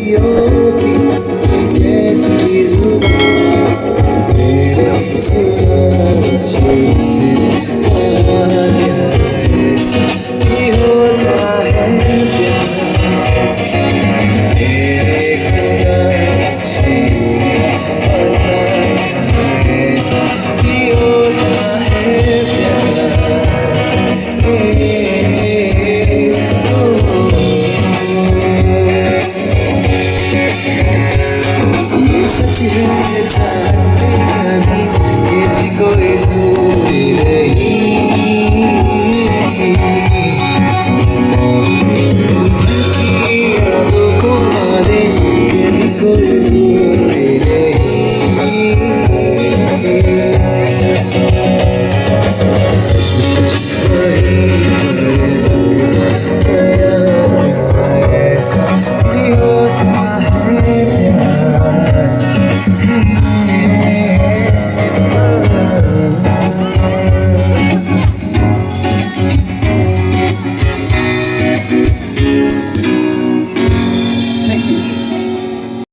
खुशियों की कैसी जुबान मेरे सुना से ऐसा ही होता है मेरे खुदा से ऐसा ही होता है सच है जानते कभी किसी को सूझी नहीं यादों को मारे कभी कोई